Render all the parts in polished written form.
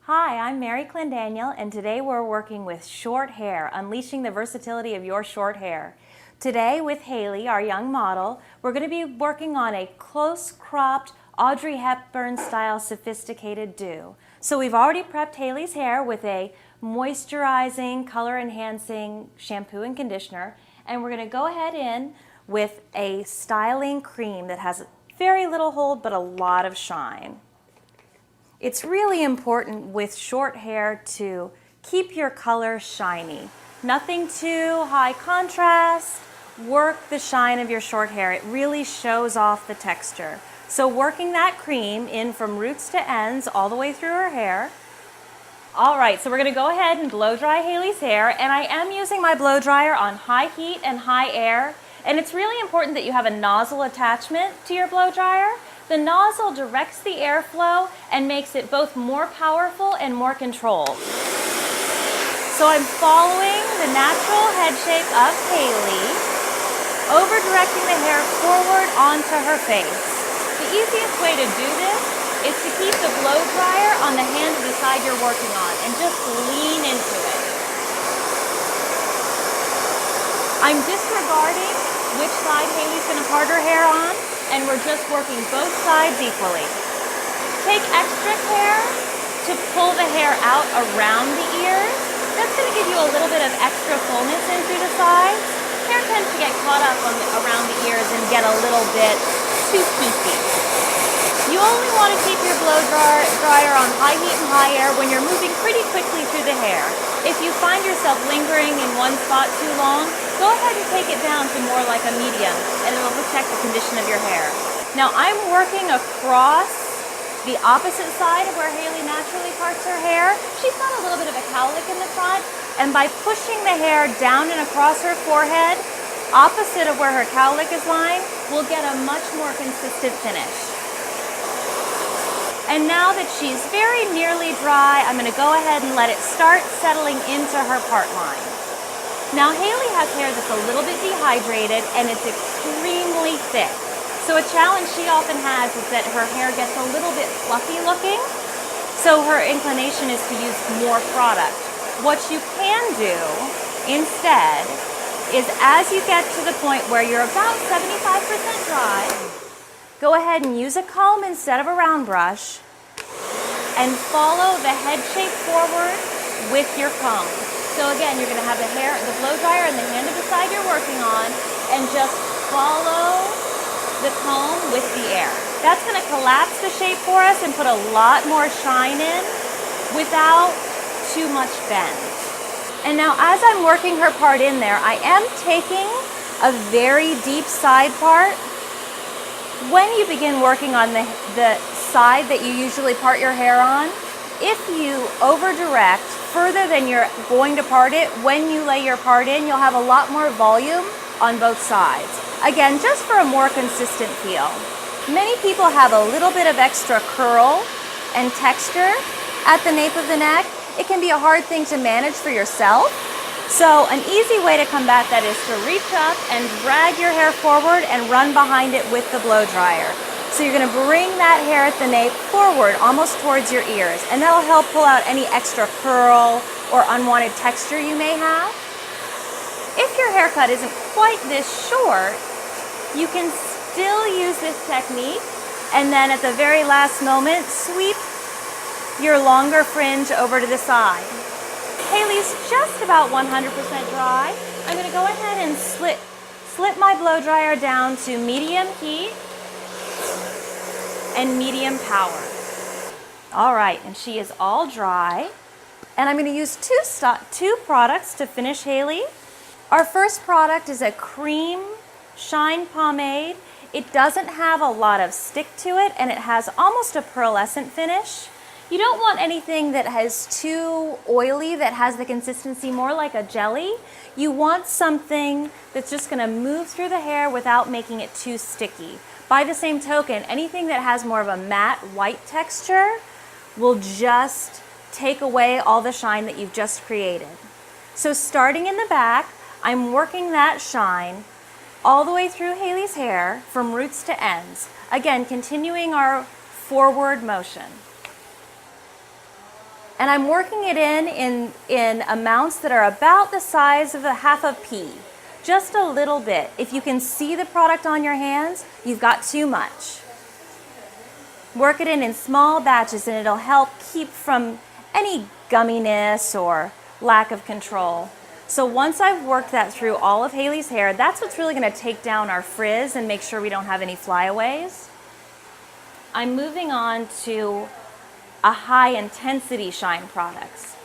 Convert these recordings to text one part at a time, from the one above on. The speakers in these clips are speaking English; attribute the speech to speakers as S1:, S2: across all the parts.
S1: Hi, I'm Mary Clendaniel, and today we're working with short hair, unleashing the versatility of your short hair. Today with Haley, our young model, we're going to be working on a close-cropped Audrey Hepburn style sophisticated do. So we've already prepped Haley's hair with a moisturizing, color-enhancing shampoo and conditioner, and we're going to go ahead in with a styling cream that has very little hold but a lot of shine. It's really important with short hair to keep your color shiny. Nothing too high contrast. Work the shine of your short hair. It really shows off the texture. So working that cream in from roots to ends all the way through her hair. All right, so we're going to go ahead and blow dry Haley's hair, and I am using my blow dryer on high heat and high air, and it's really important that you have a nozzle attachment to your blow dryer. The nozzle directs the airflow and makes it both more powerful and more controlled. So I'm following the natural head shape of Haley, over-directing the hair forward onto her face. The easiest way to do this is to keep the blow dryer on the hand of the side you're working on and just lean into it. I'm disregarding which side Haley's going to part her hair on, and we're just working both sides equally. Take extra care to pull the hair out around the ears. That's going to give you a little bit of extra fullness in through the sides. Hair tends to get caught up around the ears and get a little bit too peaky. You only want to keep your blow dryer on high heat and high air when you're moving pretty quickly through the hair. If you find yourself lingering in one spot too long, go ahead and take it down to more like a medium, and it will protect the condition of your hair. Now I'm working across the opposite side of where Haley naturally parts her hair. She's got a little bit of a cowlick in the front, and by pushing the hair down and across her forehead, opposite of where her cowlick is lying, we'll get a much more consistent finish. And now that she's very nearly dry, I'm going to go ahead and let it start settling into her part line. Now Haley has hair that's a little bit dehydrated and it's extremely thick. So a challenge she often has is that her hair gets a little bit fluffy looking. So her inclination is to use more product. What you can do instead is, as you get to the point where you're about 75% dry, go ahead and use a comb instead of a round brush and follow the head shape forward with your comb. So again, you're going to have the blow dryer in the hand of the side you're working on, and just follow the comb with the air. That's going to collapse the shape for us and put a lot more shine in without too much bend. And now as I'm working her part in there, I am taking a very deep side part. When you begin working on the side that you usually part your hair on, if you over-direct further than you're going to part it, when you lay your part in, you'll have a lot more volume on both sides. Again, just for a more consistent feel. Many people have a little bit of extra curl and texture at the nape of the neck. It can be a hard thing to manage for yourself. So an easy way to combat that is to reach up and drag your hair forward and run behind it with the blow dryer. So you're going to bring that hair at the nape forward, almost towards your ears, and that'll help pull out any extra curl or unwanted texture you may have. If your haircut isn't quite this short, you can still use this technique, and then at the very last moment, sweep your longer fringe over to the side. Haley's just about 100% dry. I'm going to go ahead and slip my blow dryer down to medium heat and medium power. All right, and she is all dry. And I'm going to use two products to finish Haley. Our first product is a cream shine pomade. It doesn't have a lot of stick to it, and it has almost a pearlescent finish. You don't want anything that is too oily, that has the consistency more like a jelly. You want something that's just going to move through the hair without making it too sticky. By the same token, anything that has more of a matte white texture will just take away all the shine that you've just created. So starting in the back, I'm working that shine all the way through Haley's hair from roots to ends. Again, continuing our forward motion. And I'm working it in amounts that are about the size of a half a pea. Just a little bit. If you can see the product on your hands, you've got too much. Work it in small batches and it'll help keep from any gumminess or lack of control. So once I've worked that through all of Haley's hair, that's what's really going to take down our frizz and make sure we don't have any flyaways. I'm moving on to a high intensity shine products.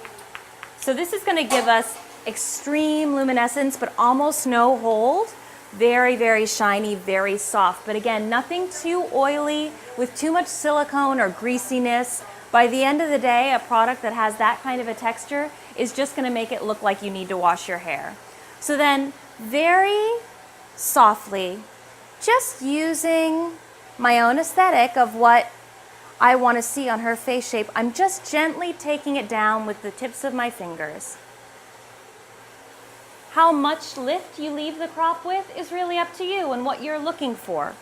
S1: So this is going to give us extreme luminescence but almost no hold. Very, very shiny, very soft. But again, nothing too oily with too much silicone or greasiness. By the end of the day, a product that has that kind of a texture is just going to make it look like you need to wash your hair. So then, very softly, just using my own aesthetic of what I want to see on her face shape, I'm just gently taking it down with the tips of my fingers. How much lift you leave the crop with is really up to you and what you're looking for.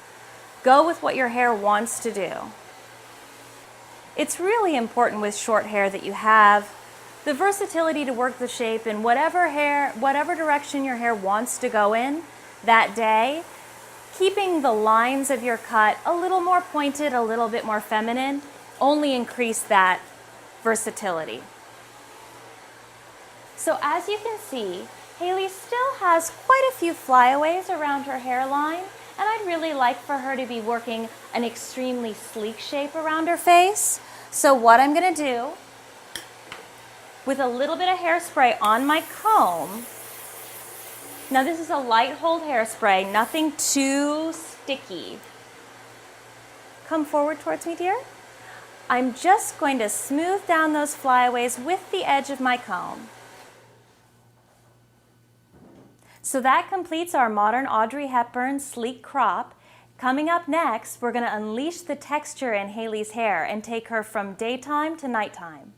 S1: Go with what your hair wants to do. It's really important with short hair that you have the versatility to work the shape in whatever direction your hair wants to go in that day, keeping the lines of your cut a little more pointed, a little bit more feminine, only increase that versatility. So as you can see, Haley still has quite a few flyaways around her hairline, and I'd really like for her to be working an extremely sleek shape around her face. So what I'm going to do, with a little bit of hairspray on my comb, now this is a light hold hairspray, nothing too sticky. Come forward towards me, dear. I'm just going to smooth down those flyaways with the edge of my comb. So that completes our modern Audrey Hepburn sleek crop. Coming up next, we're going to unleash the texture in Haley's hair and take her from daytime to nighttime.